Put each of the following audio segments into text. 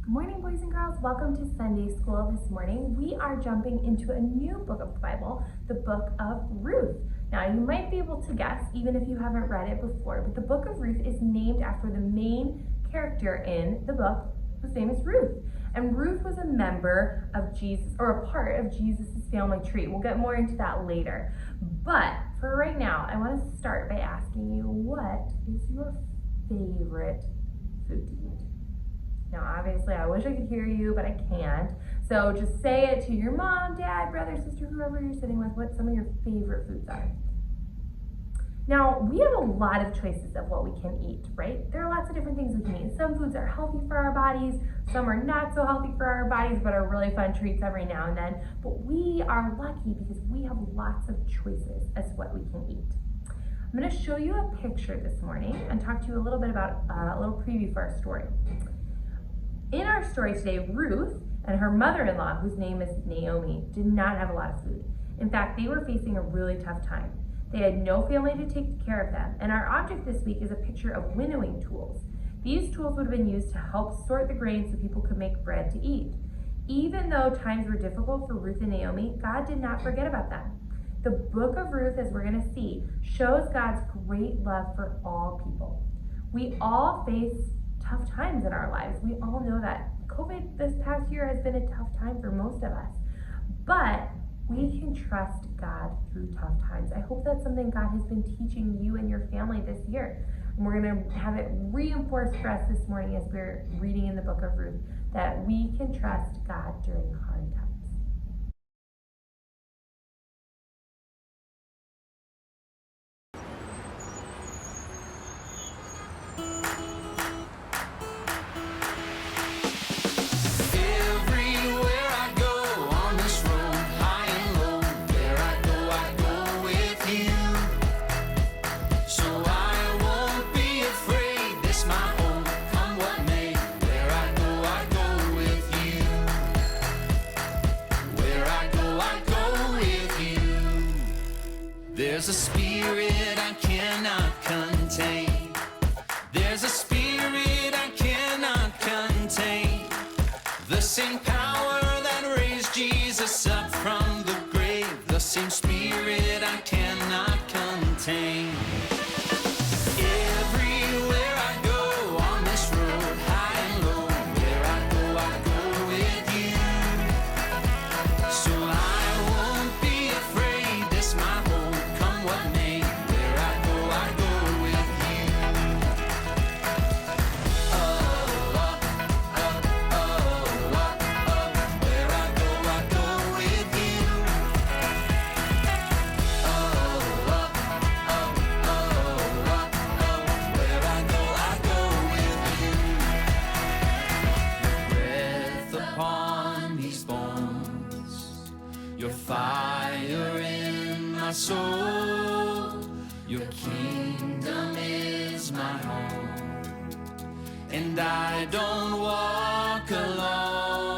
Good morning, boys and girls. Welcome to Sunday School this morning. We are jumping into a new book of the Bible, the book of Ruth. Now, you might be able to guess, even if you haven't read it before, but the book of Ruth is named after the main character in the book, whose name is Ruth. And Ruth was a member of Jesus, or a part of Jesus' family tree. We'll get more into that later. But for right now, I want to start by asking you, what is your favorite food to eat? Now, obviously, I wish I could hear you, but I can't. So just say it to your mom, dad, brother, sister, whoever you're sitting with, what some of your favorite foods are. Now, we have a lot of choices of what we can eat, right? There are lots of different things we can eat. Some foods are healthy for our bodies, some are not so healthy for our bodies, but are really fun treats every now and then. But we are lucky because we have lots of choices as to what we can eat. I'm going to show you a picture this morning and talk to you a little bit about a little preview for our story. In our story today, Ruth and her mother-in-law, whose name is Naomi, did not have a lot of food. In fact, they were facing a really tough time. They had no family to take care of them, and our object this week is a picture of winnowing tools. These tools would have been used to help sort the grain so people could make bread to eat. Even though times were difficult for Ruth and Naomi, God did not forget about them. The book of Ruth, as we're going to see, shows God's great love for all people. We all face tough times in our lives. We all know that COVID this past year has been a tough time for most of us, but we can trust God through tough times. I hope that's something God has been teaching you and your family this year. And we're going to have it reinforced for us this morning as we're reading in the book of Ruth, that we can trust God during hard times. There's a spirit I cannot contain. There's a spirit I cannot contain. The same power that raised Jesus up from the grave. The same spirit I cannot contain. Everywhere I go on this road, high and low, where I go with you. So I won't be afraid, this my home. What may, where I go with you. Oh, oh, oh, oh, oh, oh, where I go with you. Oh, oh, oh, oh, oh, oh, where I go with you. Your breath upon these bones, your fire in my soul. Your kingdom is my home, and I don't walk alone.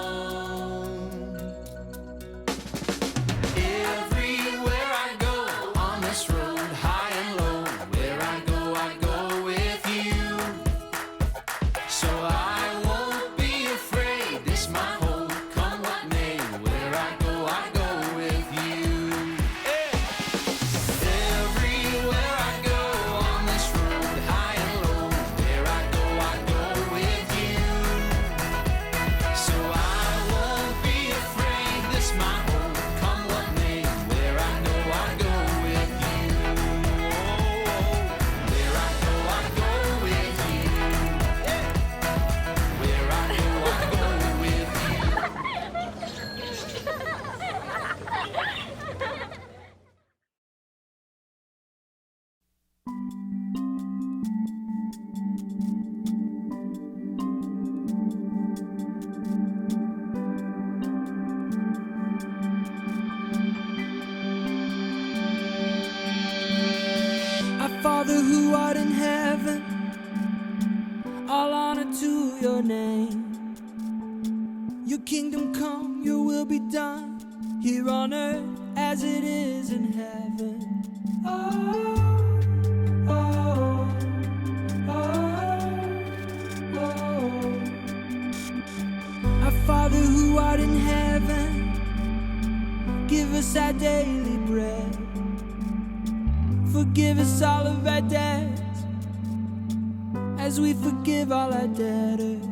Everywhere I go on this road, high and low, where I go with you. So I won't be afraid, this my home, come what may, where I go with you. Father who art in heaven, all honor to your name. Your kingdom come, your will be done, here on earth as it is in heaven. Oh, oh, oh, oh. art in heaven, give us our daily bread. Forgive us all of our debts, as we forgive all our debtors.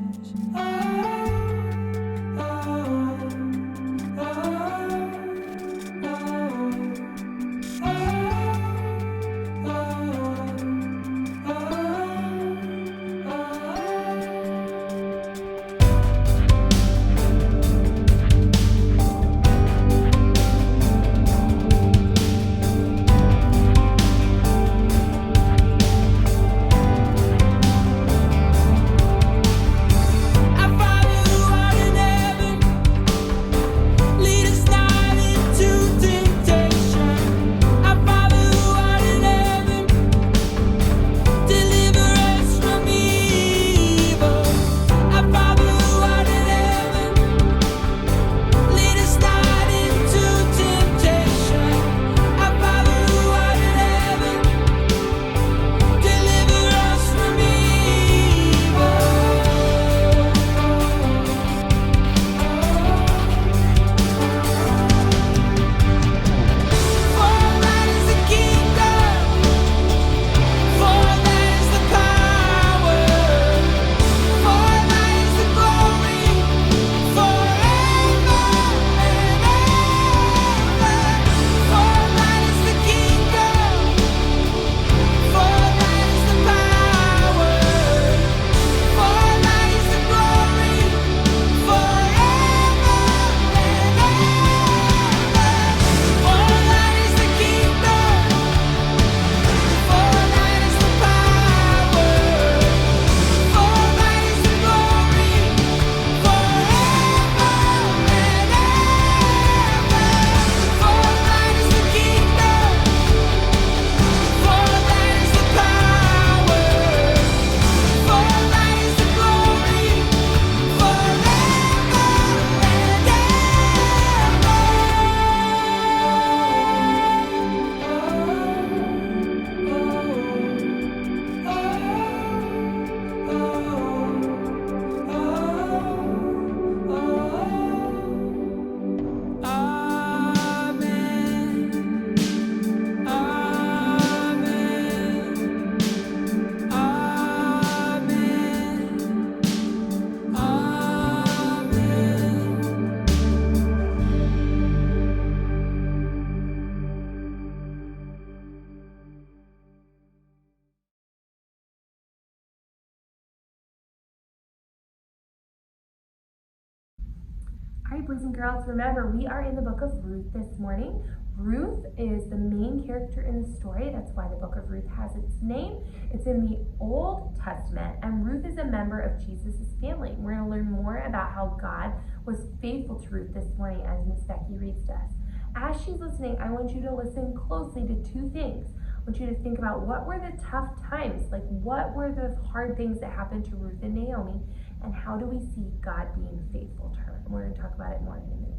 All right, boys and girls, remember we are in the book of Ruth this morning. Ruth is the main character in the story. That's why the book of Ruth has its name. It's in the Old Testament, and Ruth is a member of Jesus' family. We're going to learn more about how God was faithful to Ruth this morning as Miss Becky reads to us. As she's listening, I want you to listen closely to two things. I want you to think about what were the tough times, like what were the hard things that happened to Ruth and Naomi, and how do we see God being faithful to her? And we're going to talk about it more in a minute.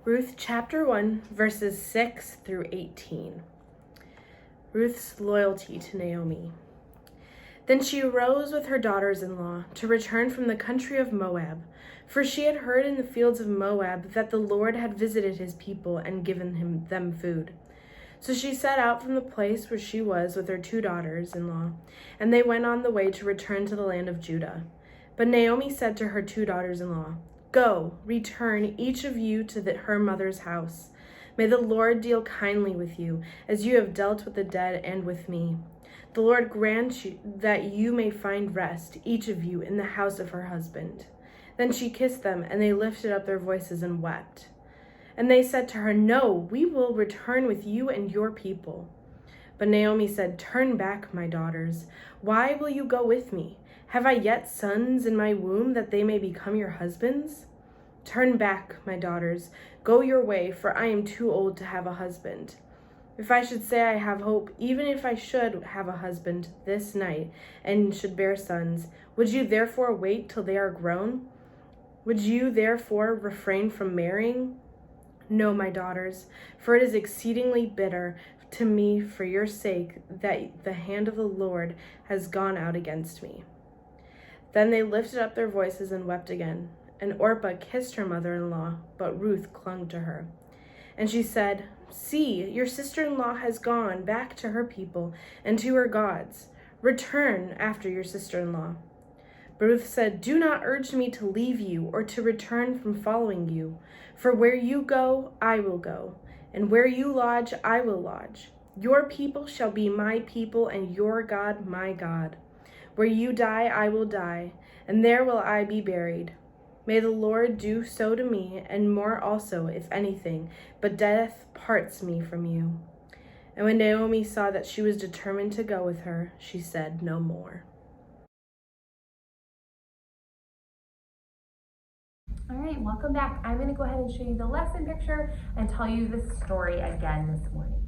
Ruth chapter 1, verses 6 through 18. Ruth's loyalty to Naomi. Then she arose with her daughters-in-law to return from the country of Moab, for she had heard in the fields of Moab that the Lord had visited his people and given them food. So she set out from the place where she was with her 2 daughters-in-law, and they went on the way to return to the land of Judah. But Naomi said to her 2 daughters-in-law, "Go, return each of you to her mother's house. May the Lord deal kindly with you, as you have dealt with the dead and with me. The Lord grant you that you may find rest, each of you, in the house of her husband." Then she kissed them, and they lifted up their voices and wept. And they said to her, "No, we will return with you and your people." But Naomi said, "Turn back, my daughters. Why will you go with me? Have I yet sons in my womb that they may become your husbands? Turn back, my daughters. Go your way, for I am too old to have a husband. If I should say I have hope, even if I should have a husband this night and should bear sons, would you therefore wait till they are grown? Would you therefore refrain from marrying? No, my daughters, for it is exceedingly bitter to me for your sake that the hand of the Lord has gone out against me." Then they lifted up their voices and wept again. And Orpah kissed her mother-in-law, but Ruth clung to her. And she said, "See, your sister-in-law has gone back to her people and to her gods. Return after your sister-in-law." But Ruth said, "Do not urge me to leave you or to return from following you. For where you go, I will go, and where you lodge, I will lodge. Your people shall be my people, and your God my God. Where you die, I will die, and there will I be buried. May the Lord do so to me, and more also, if anything, but death parts me from you." And when Naomi saw that she was determined to go with her, she said no more. All right, welcome back. I'm going to go ahead and show you the lesson picture and tell you the story again this morning.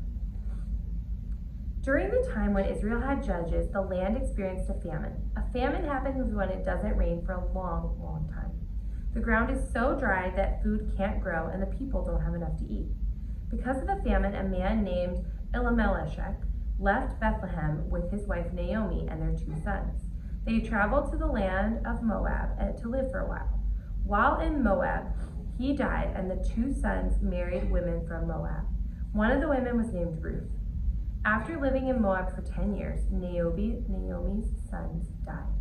During the time when Israel had judges, the land experienced a famine. A famine happens when it doesn't rain for a long, long time. The ground is so dry that food can't grow and the people don't have enough to eat. Because of the famine, a man named Elimelech left Bethlehem with his wife Naomi and their 2 sons. They traveled to the land of Moab to live for a while. While in Moab, he died, and the 2 sons married women from Moab. One of the women was named Ruth. After living in Moab for 10 years, Naomi's sons died.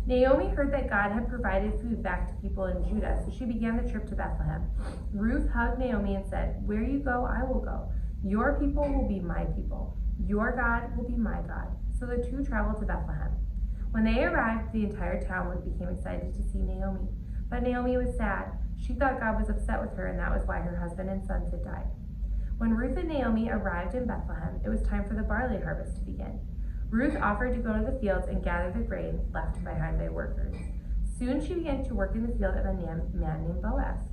Naomi heard that God had provided food back to people in Judah, so she began the trip to Bethlehem. Ruth hugged Naomi and said, "Where you go, I will go. Your people will be my people. Your God will be my God." So the 2 traveled to Bethlehem. When they arrived, the entire town became excited to see Naomi. But Naomi was sad. She thought God was upset with her, and that was why her husband and sons had died. When Ruth and Naomi arrived in Bethlehem, it was time for the barley harvest to begin. Ruth offered to go to the fields and gather the grain left behind by workers. Soon she began to work in the field of a man named Boaz.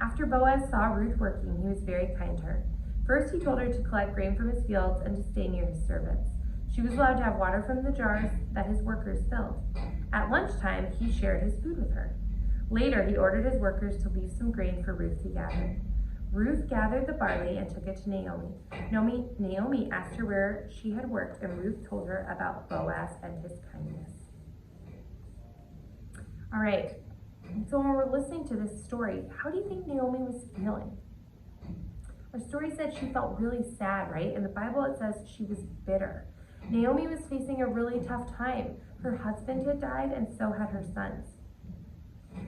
After Boaz saw Ruth working, he was very kind to her. First, he told her to collect grain from his fields and to stay near his servants. She was allowed to have water from the jars that his workers filled. At lunchtime, he shared his food with her. Later, he ordered his workers to leave some grain for Ruth to gather. Ruth gathered the barley and took it to Naomi. Naomi asked her where she had worked, and Ruth told her about Boaz and his kindness. All right, so when we're listening to this story, how do you think Naomi was feeling? Our story said she felt really sad, right? In the Bible, it says she was bitter. Naomi was facing a really tough time. Her husband had died, and so had her sons.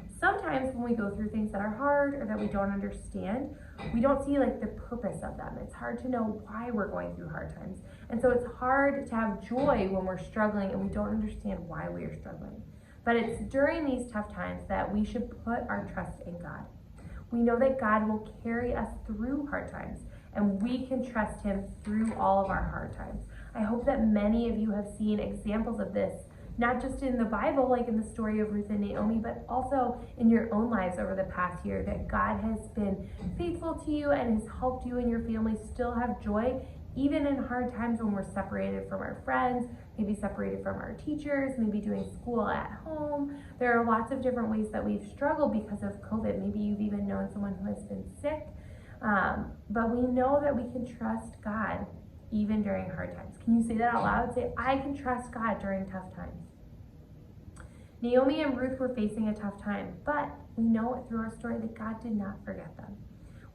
Sometimes when we go through things that are hard or that we don't understand, we don't see like the purpose of them. It's hard to know why we're going through hard times. And so it's hard to have joy when we're struggling and we don't understand why we are struggling. But it's during these tough times that we should put our trust in God. We know that God will carry us through hard times, and we can trust him through all of our hard times. I hope that many of you have seen examples of this, not just in the Bible, like in the story of Ruth and Naomi, but also in your own lives over the past year, that God has been faithful to you and has helped you and your family still have joy, even in hard times when we're separated from our friends, maybe separated from our teachers, maybe doing school at home. There are lots of different ways that we've struggled because of COVID. Maybe you've even known someone who has been sick, but we know that we can trust God even during hard times. Can you say that out loud? Say, "I can trust God during tough times." Naomi and Ruth were facing a tough time, but we know through our story that God did not forget them.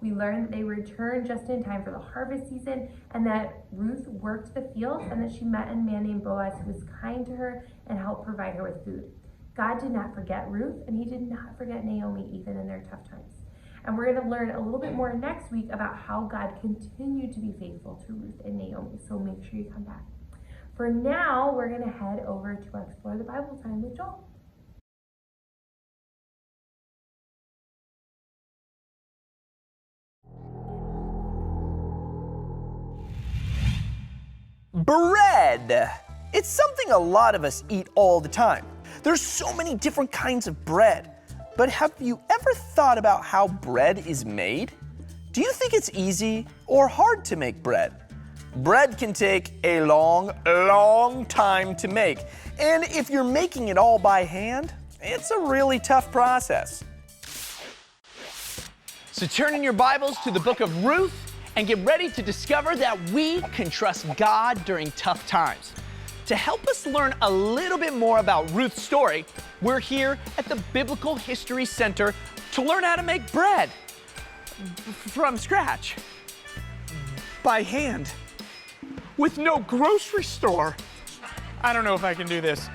We learned that they returned just in time for the harvest season, and that Ruth worked the fields, and that she met a man named Boaz who was kind to her and helped provide her with food. God did not forget Ruth, and he did not forget Naomi even in their tough times. And we're going to learn a little bit more next week about how God continued to be faithful to Ruth and Naomi, so make sure you come back. For now, we're going to head over to our Explore the Bible time with Joel. Bread. It's something a lot of us eat all the time. There's so many different kinds of bread. But have you ever thought about how bread is made? Do you think it's easy or hard to make bread? Bread can take a long time to make. And if you're making it all by hand, it's a really tough process. So turn in your Bibles to the book of Ruth and get ready to discover that we can trust God during tough times. to help us learn a little bit more about Ruth's story, we're here at the Biblical History Center to learn how to make bread from scratch, by hand, with no grocery store. I don't know if I can do this.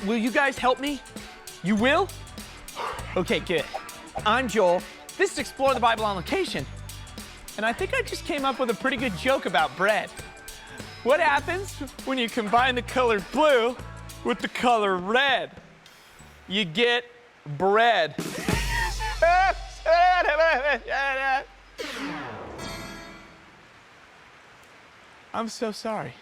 Will you guys help me? You will? Okay, good. I'm Joel. This is Explore the Bible on Location. And I think I just came up with a pretty good joke about bread. What happens when you combine the color blue with the color red? You get bread. I'm so sorry.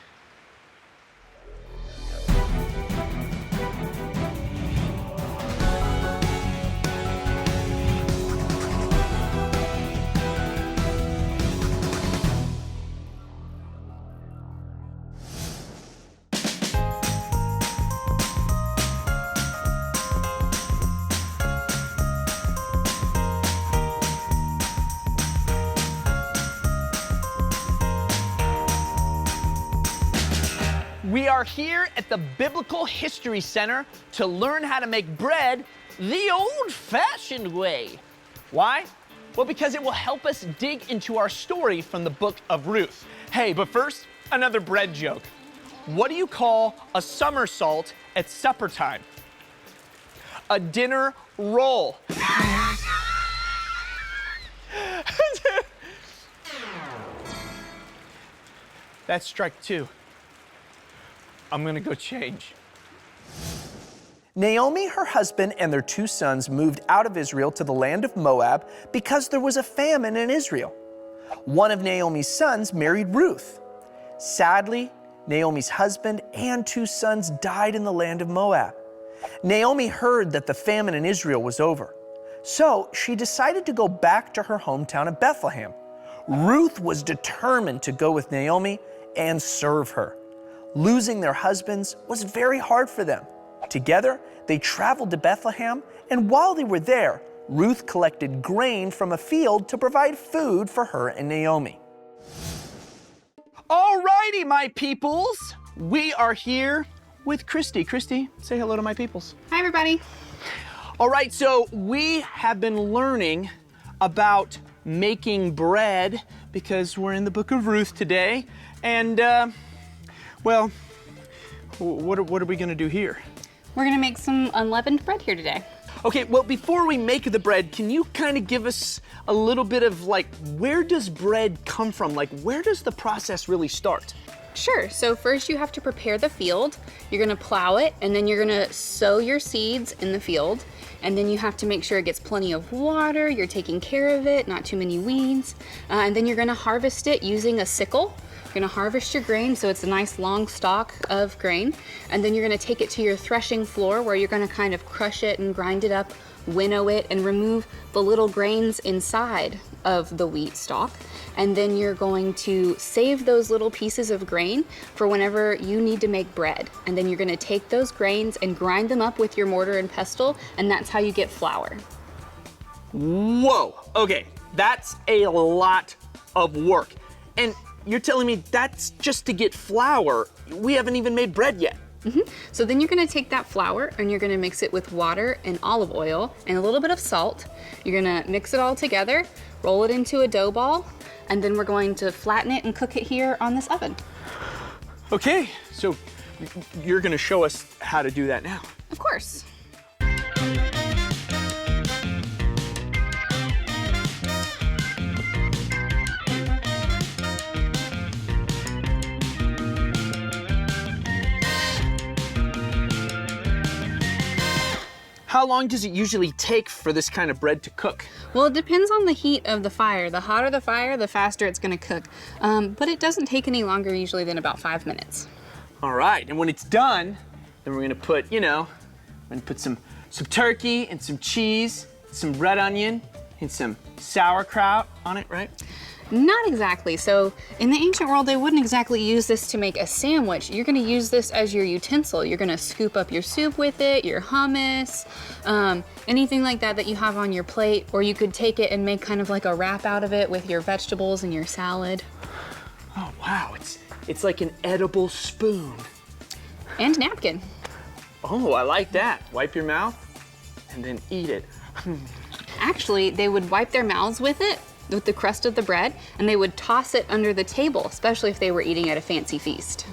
We are here at the Biblical History Center to learn how to make bread the old-fashioned way. Why? Well, because it will help us dig into our story from the book of Ruth. Hey, but first, another bread joke. What do you call a somersault at supper time? A dinner roll. That's strike two. I'm gonna go change. Naomi, her husband, and their 2 sons moved out of Israel to the land of Moab because there was a famine in Israel. One of Naomi's sons married Ruth. Sadly, Naomi's husband and 2 sons died in the land of Moab. Naomi heard that the famine in Israel was over, so she decided to go back to her hometown of Bethlehem. Ruth was determined to go with Naomi and serve her. Losing their husbands was very hard for them. Together, they traveled to Bethlehem, and while they were there, Ruth collected grain from a field to provide food for her and Naomi. All righty, my peoples. We are here with Christy. Christy, say hello to my peoples. Hi, everybody. All right, so we have been learning about making bread because we're in the book of Ruth today. And, well, what are we gonna do here? We're gonna make some unleavened bread here today. Okay, well, before we make the bread, can you kind of give us a little bit of like, where does bread come from? Like, where does the process really start? Sure, so first you have to prepare the field. You're gonna plow it, and then you're gonna sow your seeds in the field. And then you have to make sure it gets plenty of water, you're taking care of it, not too many weeds. And then you're gonna harvest it using a sickle. You're gonna harvest your grain so it's a nice long stalk of grain. And then you're gonna take it to your threshing floor where you're gonna kind of crush it and grind it up, winnow it, and remove the little grains inside of the wheat stalk. And then you're going to save those little pieces of grain for whenever you need to make bread. And then you're gonna take those grains and grind them up with your mortar and pestle, and that's how you get flour. Whoa, okay, that's a lot of work. And you're telling me that's just to get flour? We haven't even made bread yet. So then you're gonna take that flour and you're gonna mix it with water and olive oil and a little bit of salt. You're gonna mix it all together, roll it into a dough ball, and then we're going to flatten it and cook it here on this oven. Okay, so you're gonna show us how to do that now. Of course. How long does it usually take for this kind of bread to cook? Well, it depends on the heat of the fire. The hotter the fire, the faster it's gonna cook. But it doesn't take any longer usually than about 5 minutes. All right, and when it's done, then we're gonna put, we're gonna put some turkey and some cheese, some red onion, and some sauerkraut on it, right? Not exactly. So in the ancient world, they wouldn't exactly use this to make a sandwich. You're gonna use this as your utensil. You're gonna scoop up your soup with it, your hummus, anything like that that you have on your plate, or you could take it and make kind of like a wrap out of it with your vegetables and your salad. Oh, wow, it's like an edible spoon. and napkin. Oh, I like that. Wipe your mouth and then eat it. Actually, they would wipe their mouths with it, with the crust of the bread, and they would toss it under the table, especially if they were eating at a fancy feast.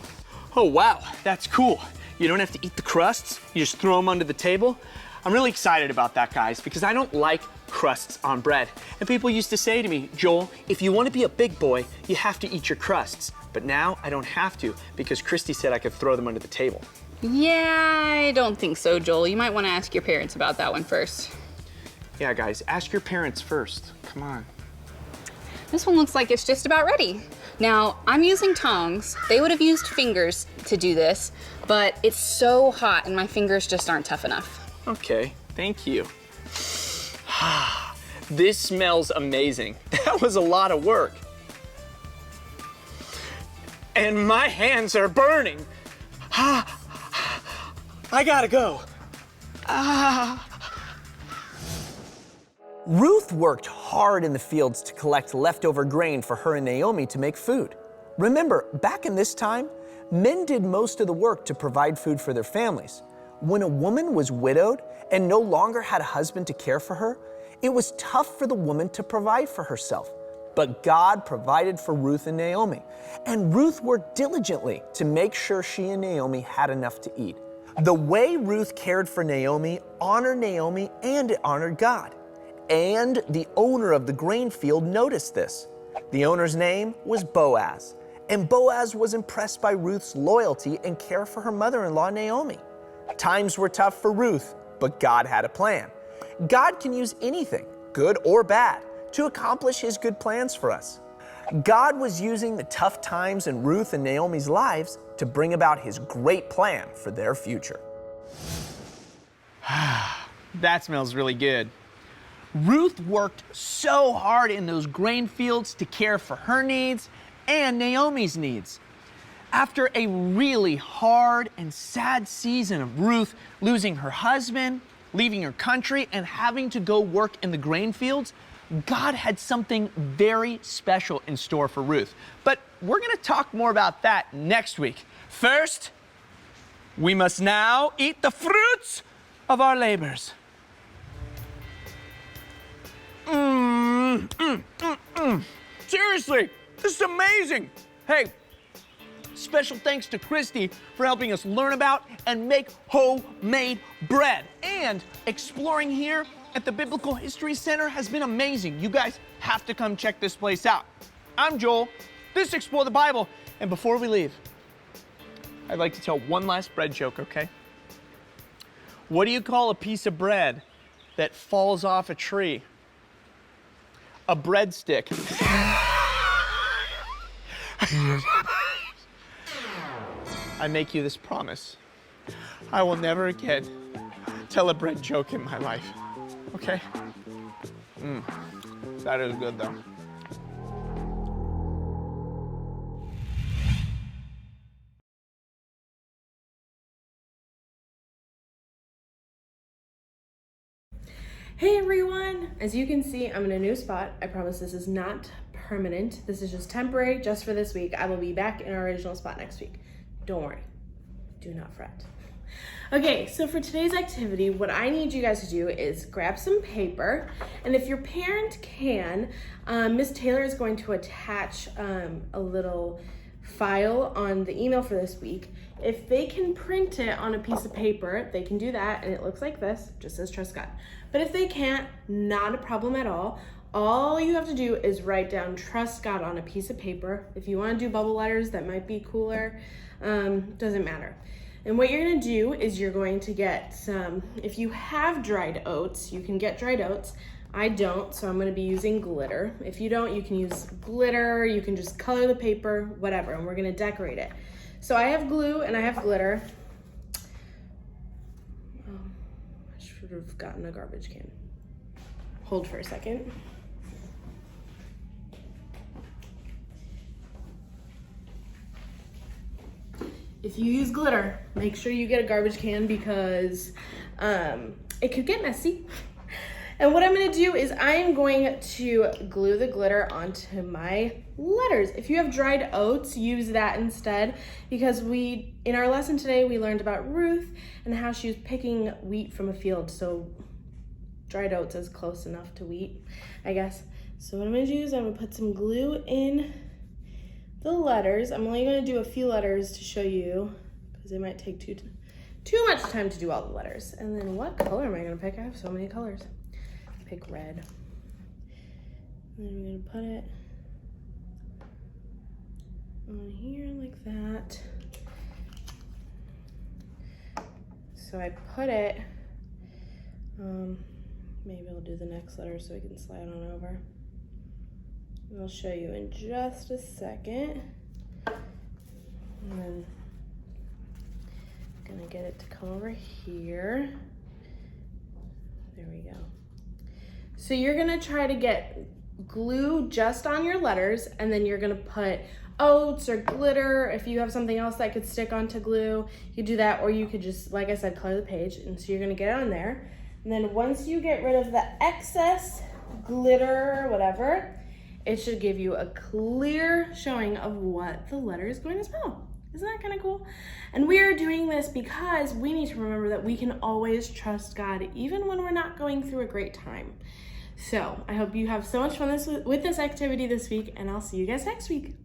Oh, wow, that's cool. You don't have to eat the crusts, you just throw them under the table. I'm really excited about that, guys, because I don't like crusts on bread. And people used to say to me, Joel, if you want to be a big boy, you have to eat your crusts. But now I don't have to, because Christy said I could throw them under the table. Yeah, I don't think so, Joel. You might want to ask your parents about that one first. Yeah, guys, ask your parents first. Come on. This one looks like it's just about ready. Now, I'm using tongs. They would have used fingers to do this, but it's so hot and my fingers just aren't tough enough. Okay, thank you. This smells amazing. That was a lot of work. And my hands are burning. I gotta go. Ruth worked hard in the fields to collect leftover grain for her and Naomi to make food. Remember, back in this time, men did most of the work to provide food for their families. When a woman was widowed and no longer had a husband to care for her, it was tough for the woman to provide for herself. But God provided for Ruth and Naomi, and Ruth worked diligently to make sure she and Naomi had enough to eat. The way Ruth cared for Naomi honored Naomi and it honored God. And the owner of the grain field noticed this. The owner's name was Boaz, and Boaz was impressed by Ruth's loyalty and care for her mother-in-law Naomi. Times were tough for Ruth, but God had a plan. God can use anything, good or bad, to accomplish his good plans for us. God was using the tough times in Ruth and Naomi's lives to bring about his great plan for their future. That smells really good. Ruth worked so hard in those grain fields to care for her needs and Naomi's needs. After a really hard and sad season of Ruth losing her husband, leaving her country, and having to go work in the grain fields, God had something very special in store for Ruth. But we're going to talk more about that next week. First, we must now eat the fruits of our labors. Seriously, this is amazing. Hey, special thanks to Christy for helping us learn about and make homemade bread. And exploring here at the Biblical History Center has been amazing. You guys have to come check this place out. I'm Joel. This is Explore the Bible. And before we leave, I'd like to tell one last bread joke, okay? What do you call a piece of bread that falls off a tree? A breadstick. I make you this promise. I will never again tell a bread joke in my life. Okay? That is good though. Hey everyone! As you can see, I'm in a new spot. I promise this is not permanent. This is just temporary, just for this week. I will be back in our original spot next week. Don't worry. Do not fret. Okay, so for today's activity, what I need you guys to do is grab some paper, and if your parent can, Miss Taylor is going to attach a little file on the email for this week. If they can print it on a piece of paper, they can do that, and it looks like this, just says Trust God. But if they can't, not a problem at all. All you have to do is write down Trust God on a piece of paper. If you want to do bubble letters, that might be cooler. Doesn't matter. And what you're going to do is you're going to get some, if you have dried oats, you can get dried oats. I don't, so I'm going to be using glitter. If you don't, you can use glitter, you can just color the paper, whatever, and we're going to decorate it. So I have glue and I have glitter. I should have gotten a garbage can. Hold for a second. If you use glitter, make sure you get a garbage can because it could get messy. And what I'm gonna do is I am going to glue the glitter onto my letters. If you have dried oats, use that instead, because in our lesson today, we learned about Ruth and how she was picking wheat from a field. So dried oats is close enough to wheat, I guess. So what I'm gonna do is I'm gonna put some glue in the letters. I'm only gonna do a few letters to show you because they might take too much time to do all the letters. And then what color am I gonna pick? I have so many colors. Pick red. And then I'm gonna put it on here like that. So I put it, maybe I'll do the next letter so we can slide on over. And I'll show you in just a second. And then I'm gonna get it to come over here. There we go. So you're gonna try to get glue just on your letters, and then you're gonna put oats or glitter. If you have something else that could stick onto glue, you could do that, or you could just, like I said, color the page. And so you're gonna get it on there. And then once you get rid of the excess glitter or whatever, it should give you a clear showing of what the letter is going to spell. Isn't that kind of cool? And we are doing this because we need to remember that we can always trust God even when we're not going through a great time. So I hope you have so much fun with this activity this week, and I'll see you guys next week.